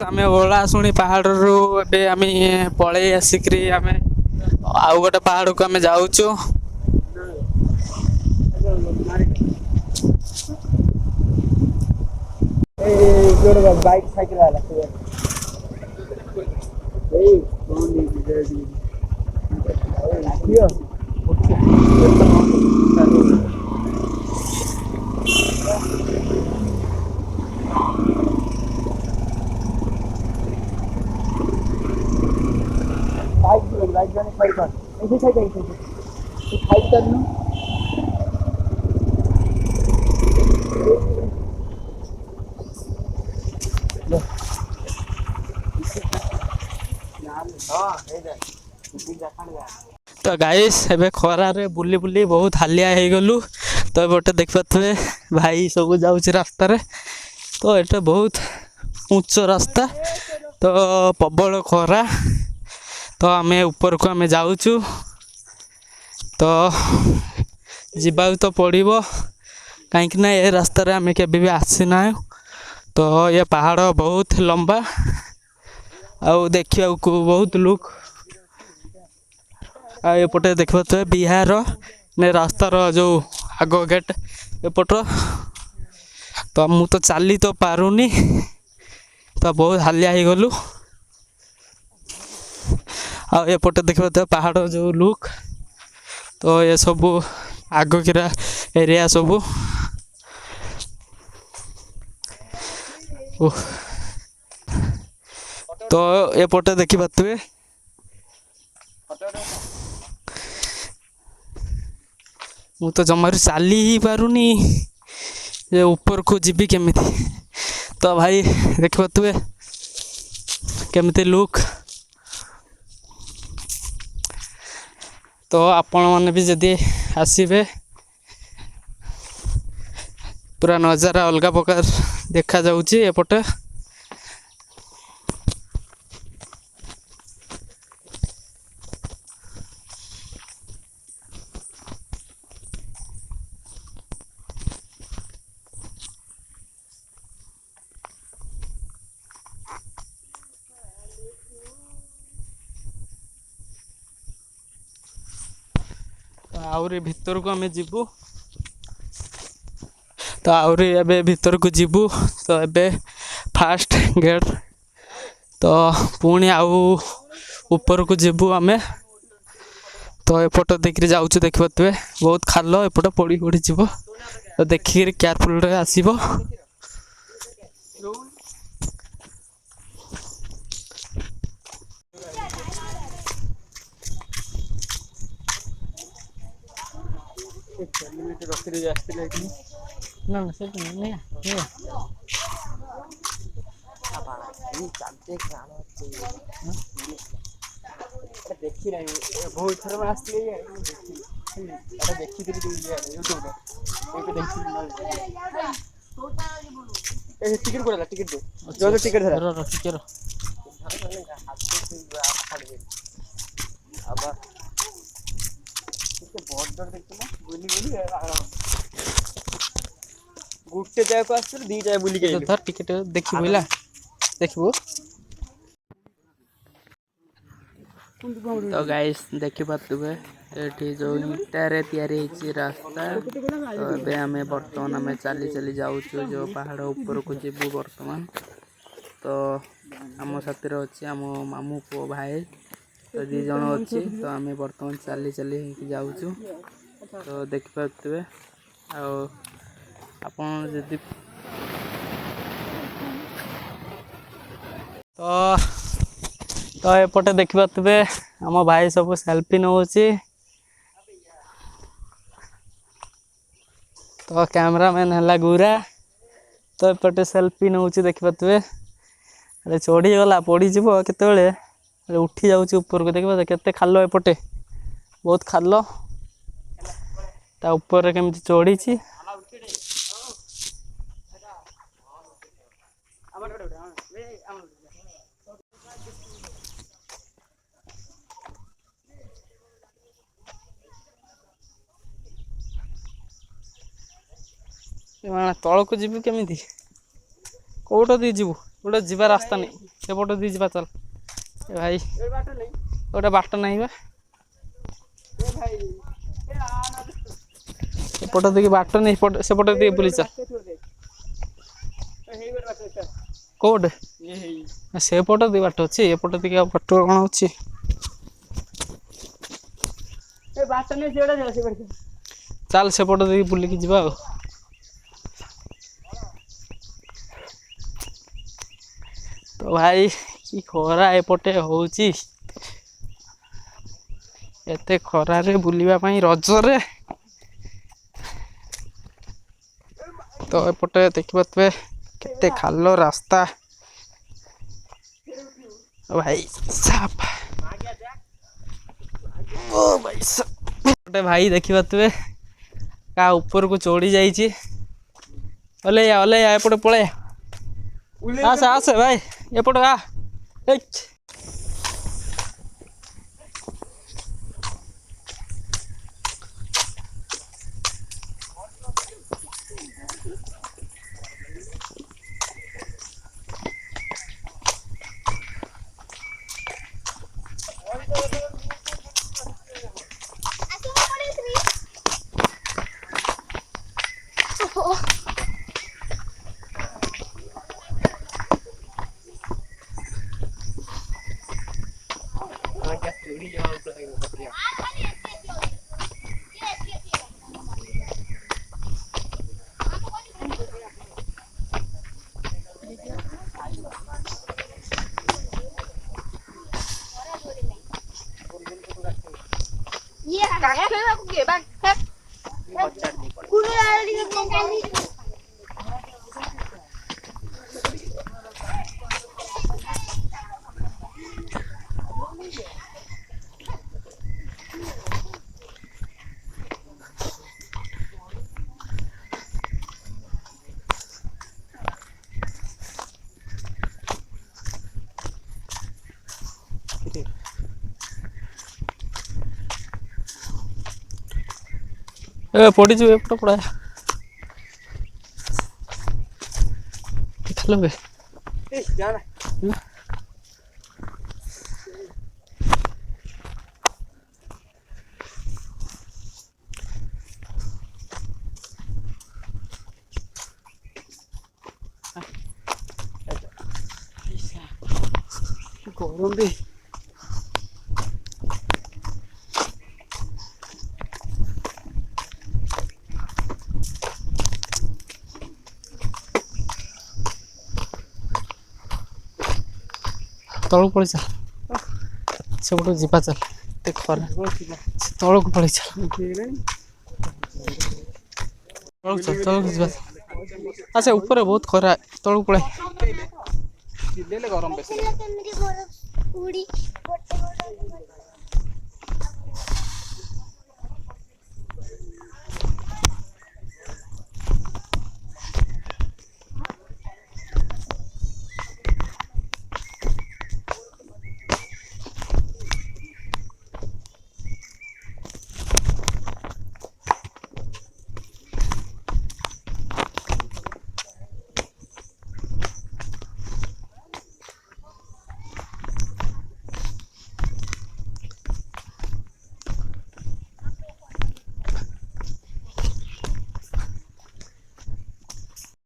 ଆମେ ଓଳାଶୁଣି ପାହାଡ଼ରୁ ଏବେ ଆମେ ପଳେଇ ଆସିକିରି ଆମେ ଆଉ ଗୋଟେ ପାହାଡ଼କୁ ଆମେ ଯାଉଛୁ। ବାଇକ୍ ସାଇକେଲ बाइक जाने ऐसे खाई कर ତ ଗାଇସ୍ ଏବେ ଖରାରେ ବୁଲି ବୁଲି ବହୁତ ହାଲିଆ ହେଇଗଲୁ। ତ ଏପଟେ ଦେଖିପାରୁଥିବେ ଭାଇ ସବୁ ଯାଉଛି ରାସ୍ତାରେ। ତ ଏଟା ବହୁତ ଉଚ୍ଚ ରାସ୍ତା, ତ ପ୍ରବଳ ଖରା। ତ ଆମେ ଉପରକୁ ଆମେ ଯାଉଛୁ, ତ ଯିବାକୁ ତ ପଡ଼ିବ କାହିଁକି ନା ଏ ରାସ୍ତାରେ ଆମେ କେବେ ବି ଆସିନାହୁଁ। ତ ଏ ପାହାଡ଼ ବହୁତ ଲମ୍ବା ଆଉ ଦେଖିବାକୁ ବହୁତ ଲୁକ୍। ଆଉ ଏପଟେ ଦେଖିପାରୁଥିବେ ବିହାର ରାସ୍ତାର ଯେଉଁ ଆଗ ଗେଟ୍ ଏପଟର। ତ ମୁଁ ତ ଚାଲି ତ ପାରୁନି, ତ ବହୁତ ହାଲିଆ ହେଇଗଲୁ। ଆଉ ଏପଟେ ଦେଖିପାରୁଥିବେ ପାହାଡ଼ ଯେଉଁ ଲୁକ୍, ତ ଏସବୁ ଆଗକିରା ଏରିଆ ସବୁ। ତ ଏପଟେ ଦେଖିପାରୁଥିବେ ମୁଁ ତ ଜମାରୁ ଚାଲି ହିଁ ପାରୁନି, ଯେ ଉପରକୁ ଯିବି କେମିତି। ତ ଭାଇ ଦେଖିପାରୁଥିବେ କେମିତି ଲୁକ୍। ତ ଆପଣମାନେ ବି ଯଦି ଆସିବେ ପୁରା ନଜାରା ଅଲଗା ପ୍ରକାର ଦେଖାଯାଉଛି ଏପଟେ। ଆହୁରି ଭିତରକୁ ଆମେ ଯିବୁ, ତ ଆହୁରି ଏବେ ଭିତରକୁ ଯିବୁ। ତ ଏବେ ଫାଷ୍ଟ ଗେଟ୍, ତ ପୁଣି ଆଉ ଉପରକୁ ଯିବୁ ଆମେ। ତ ଏପଟ ଦେଇକିରି ଯାଉଛୁ, ଦେଖିପାରୁଥିବେ ବହୁତ ଖାଲ, ଏପଟ ପଡ଼ି ପଡ଼ି ଯିବ। ତ ଦେଖିକିରି କେୟାରଫୁଲରେ ଆସିବ। ରଖିଦେଇ ଆସିଥିଲେ ଏଠି। ନା ନା ସେ ଦେଖି ନାହିଁ ବହୁତ ଥର ମୁଁ ଆସିଥିଲି, ଦେଖିଥିଲି ଟିକେଟ ପଡିଲା ଟିକେଟ ଦେ ଯୋଉ ଟିକେଟ ଧର ଟିକେ ର। ଗୋଟେ ଜାଗାକୁ ଆସିଥିଲୁ, ଦି ଜାଗା ବୁଲିକି ଆଇଲୁ। ଧର ଟିକେ ଦେଖିବୁ ହେଲା, ଦେଖିବୁ। ତ ଗାଇସ୍ ଦେଖିପାରୁଥିବେ ଏଠି ଯେଉଁ ଇଟାରେ ତିଆରି ହେଇଛି ରାସ୍ତା। ତ ଏବେ ଆମେ ବର୍ତ୍ତମାନ ଆମେ ଚାଲି ଚାଲି ଯାଉଛୁ ଯେଉଁ ପାହାଡ଼ ଉପରକୁ ଯିବୁ ବର୍ତ୍ତମାନ। ତ ଆମ ସାଥିରେ ଅଛି ଆମ ମାମୁଁ ପୁଅ ଭାଇ, ତ 2 ଜଣ ଅଛି। ତ ଆମେ ବର୍ତ୍ତମାନ ଚାଲି ଚାଲି ହେଇକି ଯାଉଛୁ। ତ ଦେଖିପାରୁଥିବେ, ଆଉ ଆପଣ ଯଦି ତ ଏପଟେ ଦେଖିପାରୁଥିବେ ଆମ ଭାଇ ସବୁ ସେଲ୍ଫି ନଉଛି। ତ କ୍ୟାମେରାମ୍ୟାନ୍ ହେଲା ଗୁରା, ତ ଏପଟେ ସେଲ୍ଫି ନଉଛି ଦେଖିପାରୁଥିବେ। ଆରେ ଚଢ଼ିଗଲା ପଡ଼ିଯିବ କେତେବେଳେ, ଉଠି ଯାଉଛି ଉପରକୁ। ଦେଖିପାରୁଥିବେ କେତେ ଖାଲ, ଏପଟେ ବହୁତ ଖାଲ। ତା ଉପରେ କେମିତି ଚଢ଼ିଛି। ତଳକୁ ଯିବୁ କେମିତି, କୋଉଟା ଦେଇ ଯିବୁ, ଗୋଟେ ଯିବା ରାସ୍ତା ନାହିଁ। ସେପଟ ଦେଇ ଯିବା ଚାଲ। ଏ ଭାଇ ଏ ବାଟ ନାହିଁ ଗୋଟେ ବାଟ ନାହିଁ ବା। ଏ ଭାଇ ଏ ଆ ନା ଏପଟ ଦେଇକି ବାଟ ନାହିଁ ସେପଟ ଏଇ ଦେଇକି ବୁଲି ଗୋଟେ ଚାଲ। ବାଟ ଥିବ ଦେଖ ଏ ହେଇ ଗୋଟେ ବାଟ ଚାଲ କୋଉଟେ ଏ ହେଇ ସେପଟ ଦି ବାଟ ଅଛି ଏପଟ ଦେଇକି ଆଉ ବାଟ କଣ ଅଛି। ଏ ବାଟ ନାହିଁ ସିଆଡେ ଯା ସେ ବାଟ ଚାଲ ସେପଟ ଦେଇକି ବୁଲିକି ଯିବା ଆଉ। ତ ଭାଇ କି ଖରା ଏପଟେ ହଉଛି। ଏତେ ଖରାରେ ବୁଲିବା ପାଇଁ ରଜରେ ତ ଏପଟେ ଦେଖିପାରୁଥିବେ କେତେ ଖାଲ ରାସ୍ତା। ଓ ଭାଇ ସାବ ଓ ଭାଇ ଗୋଟେ ଭାଇ ଦେଖିପାରୁଥିବେ କା ଉପରକୁ ଚଢି ଯାଇଛି। ଓଲେୟା ଏପଟେ ପଳେୟା ଆସେ ଆସେ ଭାଇ ଏପଟେ ଆ ହେଇକ୍। ए पड़ीଯିବ ଏପଟ ପଳା ଖାଲ ବେ ଏ ଯା ନା ଗରମ ବେ ତଳକୁ ପଳେଇ ଚାଲ ସେପଟକୁ ଯିବା ଚାଲ ଏତେ ଖରା ସେ ତଳକୁ ପଳେଇ ଚାଲ ତଳକୁ ଯିବା ଆଚ୍ଛା ଉପରେ ବହୁତ ଖରା ତଳକୁ ପଳାଏ। ଚିଲେଇଲେ ଗରମ ବେଶୀ